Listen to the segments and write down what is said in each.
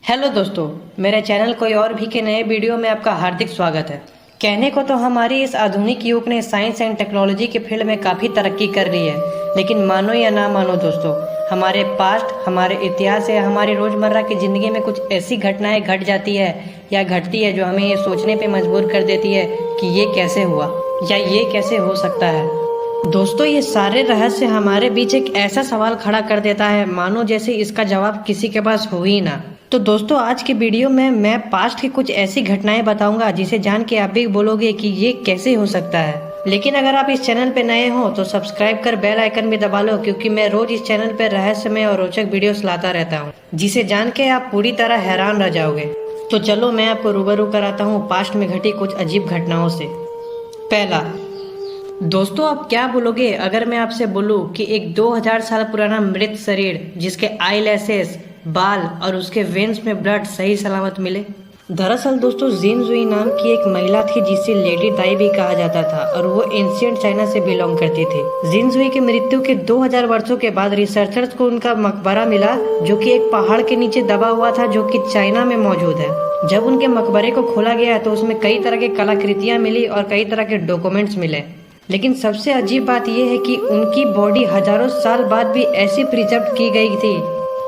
Hello दोस्तों, मेरे channel कोई और भी के नए वीडियो में आपका हार्दिक स्वागत है। कहने को तो हमारी इस आधुनिक युग ने साइंस एंड टेक्नोलॉजी के फील्ड में काफ़ी तरक्की कर ली है, लेकिन मानो या ना मानो दोस्तों, हमारे पास्ट, हमारे इतिहास या हमारी रोज़मर्रा की ज़िंदगी में कुछ ऐसी घटनाएं घट जाती है या घटती है जो हमें ये सोचने पर मजबूर कर देती है कि ये कैसे हुआ या ये कैसे हो सकता है। दोस्तों, ये सारे रहस्य हमारे बीच एक ऐसा सवाल खड़ा कर देता है मानो जैसे इसका जवाब किसी के पास हो ही ना। तो दोस्तों, आज की वीडियो में मैं पास्ट की कुछ ऐसी घटनाएं बताऊंगा जिसे जान के आप भी बोलोगे कि ये कैसे हो सकता है। लेकिन अगर आप इस चैनल पे नए हो तो सब्सक्राइब कर बेल आइकन भी दबा लो, क्योंकि मैं रोज इस चैनल पे रहस्यमय और रोचक वीडियोस लाता रहता हूँ, जिसे जान के आप पूरी तरह हैरान रह जाओगे। तो चलो मैं आपको रूबरू कराता हूँ पास्ट में घटी कुछ अजीब घटनाओं से। पहला, दोस्तों, आप क्या बोलोगे अगर मैं आपसे बोलूं कि एक 2000 साल पुराना मृत शरीर जिसके आईलैशेस, बाल और उसके वेन्स में ब्लड सही सलामत मिले। दरअसल दोस्तों, जिन जुई नाम की एक महिला थी जिसे लेडी दाई भी कहा जाता था, और वो एंशिएंट चाइना से बिलोंग करती थी। जिन जुई की मृत्यु के 2000 वर्षों के बाद रिसर्चर्स को उनका मकबरा मिला, जो कि एक पहाड़ के नीचे दबा हुआ था, जो कि चाइना में मौजूद है। जब उनके मकबरे को खोला गया तो उसमें कई तरह की कलाकृतियां मिली और कई तरह के डॉक्यूमेंट्स मिले। लेकिन सबसे अजीब बात यह है कि उनकी बॉडी हजारों साल बाद भी ऐसी प्रिजर्व की गई थी,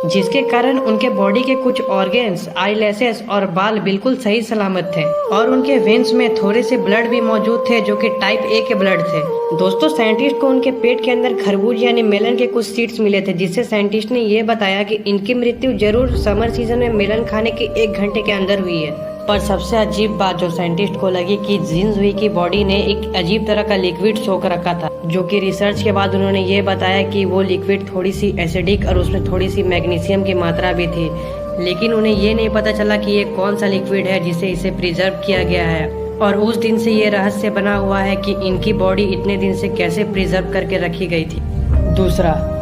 जिसके कारण उनके बॉडी के कुछ ऑर्गेन्स, आईलैशेस और बाल बिल्कुल सही सलामत थे, और उनके वेन्स में थोड़े से ब्लड भी मौजूद थे जो कि टाइप ए के ब्लड थे। दोस्तों, साइंटिस्ट को उनके पेट के अंदर खरबूज यानी मेलन के कुछ सीड्स मिले थे, जिससे साइंटिस्ट ने ये बताया कि इनकी मृत्यु जरूर समर सीजन में मेलन खाने के 1 घंटे के अंदर हुई है। पर सबसे अजीब बात जो साइंटिस्ट को लगी कि जिन जुई की बॉडी ने एक अजीब तरह का लिक्विड सोख रखा था, जो कि रिसर्च के बाद उन्होंने ये बताया कि वो लिक्विड थोड़ी सी एसिडिक और उसमें थोड़ी सी मैग्नीशियम की मात्रा भी थी। लेकिन उन्हें ये नहीं पता चला कि ये कौन सा लिक्विड है जिसे इसे प्रिजर्व किया गया है, और उस दिन से ये रहस्य बना हुआ है कि इनकी बॉडी इतने दिन से कैसे प्रिजर्व करके रखी गई थी। दूसरा,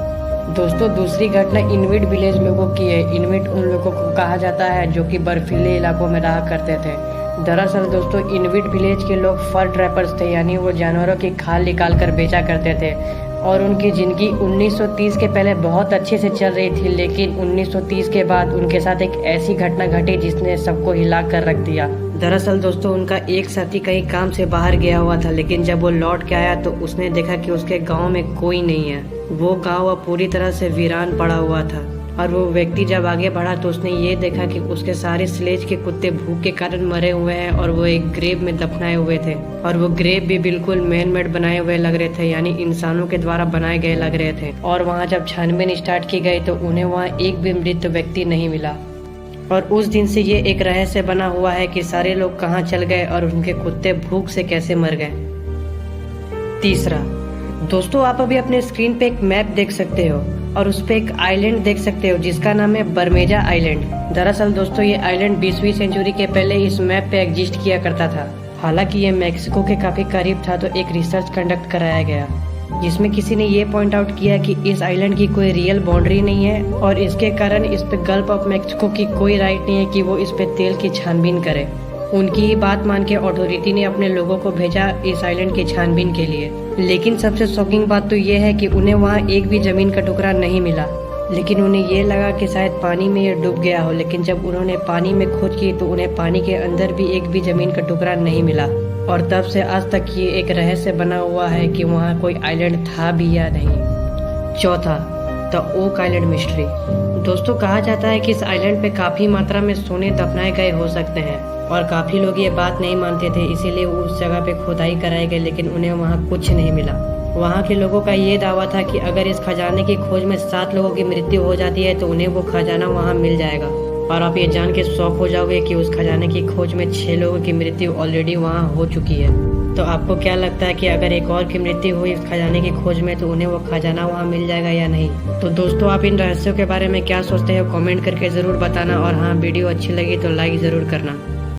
दोस्तों, दूसरी घटना इनविट विलेज लोगों की है। इनविट उन लोगों को कहा जाता है जो कि बर्फीले इलाकों में रहा करते थे। दरअसल दोस्तों, इनविट विलेज के लोग फर ट्रैपर्स थे, यानी वो जानवरों की खाल निकाल कर बेचा करते थे, और उनकी जिंदगी 1930 के पहले बहुत अच्छे से चल रही थी। लेकिन 1930 के बाद उनके साथ एक ऐसी घटना घटी जिसने सबको हिला कर रख दिया। दरअसल दोस्तों, उनका एक साथी कहीं काम से बाहर गया हुआ था, लेकिन जब वो लौट के आया तो उसने देखा कि उसके गांव में कोई नहीं है। वो गांव अब पूरी तरह से वीरान पड़ा हुआ था, और वो व्यक्ति जब आगे बढ़ा तो उसने ये देखा कि उसके सारे स्लेज के कुत्ते भूख के कारण मरे हुए हैं, और वो एक ग्रेव में दफनाए हुए थे, और वो ग्रेव भी बिल्कुल मैन मेड बनाए हुए लग रहे थे, यानी इंसानों के द्वारा बनाए गए लग रहे थे। और वहाँ जब छानबीन स्टार्ट की गई तो उन्हें वहाँ एक भी मृत व्यक्ति नहीं मिला, और उस दिन से ये एक रहस्य बना हुआ है कि सारे लोग कहाँ चल गए और उनके कुत्ते भूख से कैसे मर गए। तीसरा, दोस्तों, आप अभी अपने स्क्रीन पे एक मैप देख सकते हो, और उस पे एक आइलैंड देख सकते हो जिसका नाम है बर्मेजा आइलैंड। दरअसल दोस्तों, ये आइलैंड 20वीं सेंचुरी के पहले इस मैप पे एग्जिस्ट किया करता था। हालांकि ये मैक्सिको के काफी करीब था, तो एक रिसर्च कंडक्ट कराया गया जिसमें किसी ने ये पॉइंट आउट किया कि इस आइलैंड की कोई रियल बाउंड्री नहीं है, और इसके कारण इस पे गल्फ ऑफ मैक्सिको की कोई राइट नहीं है कि वो इस पे तेल की छानबीन करे। उनकी ही बात मान के अथॉरिटी ने अपने लोगों को भेजा इस आइलैंड की छानबीन के लिए। लेकिन सबसे शॉकिंग बात तो ये है कि उन्हें वहाँ एक भी जमीन का टुकड़ा नहीं मिला। लेकिन उन्हें ये लगा कि शायद पानी में ये डूब गया हो, लेकिन जब उन्होंने पानी में खोज की तो उन्हें पानी के अंदर भी एक भी जमीन का टुकड़ा नहीं मिला, और तब से आज तक ये एक रहस्य बना हुआ है कि वहाँ कोई आइलैंड था भी या नहीं। चौथा, द ओक आइलैंड मिस्ट्री। दोस्तों, कहा जाता है कि इस आइलैंड पे काफी मात्रा में सोने दफनाए गए हो सकते हैं, और काफी लोग ये बात नहीं मानते थे, इसीलिए उस जगह पे खुदाई कराई गई, लेकिन उन्हें वहाँ कुछ नहीं मिला। वहाँ के लोगों का ये दावा था कि अगर इस खजाने की खोज में 7 लोगों की मृत्यु हो जाती है तो उन्हें वो खजाना वहाँ मिल जाएगा। और आप ये जान के शॉक हो जाओगे कि उस खजाने की खोज में 6 लोगों की मृत्यु ऑलरेडी वहाँ हो चुकी है। तो आपको क्या लगता है कि अगर एक और की मृत्यु हुई इस खजाने की खोज में तो उन्हें वो खजाना वहाँ मिल जाएगा या नहीं? तो दोस्तों, आप इन रहस्यों के बारे में क्या सोचते हो, कमेंट करके जरूर बताना, और हाँ, वीडियो अच्छी लगी तो लाइक जरूर करना।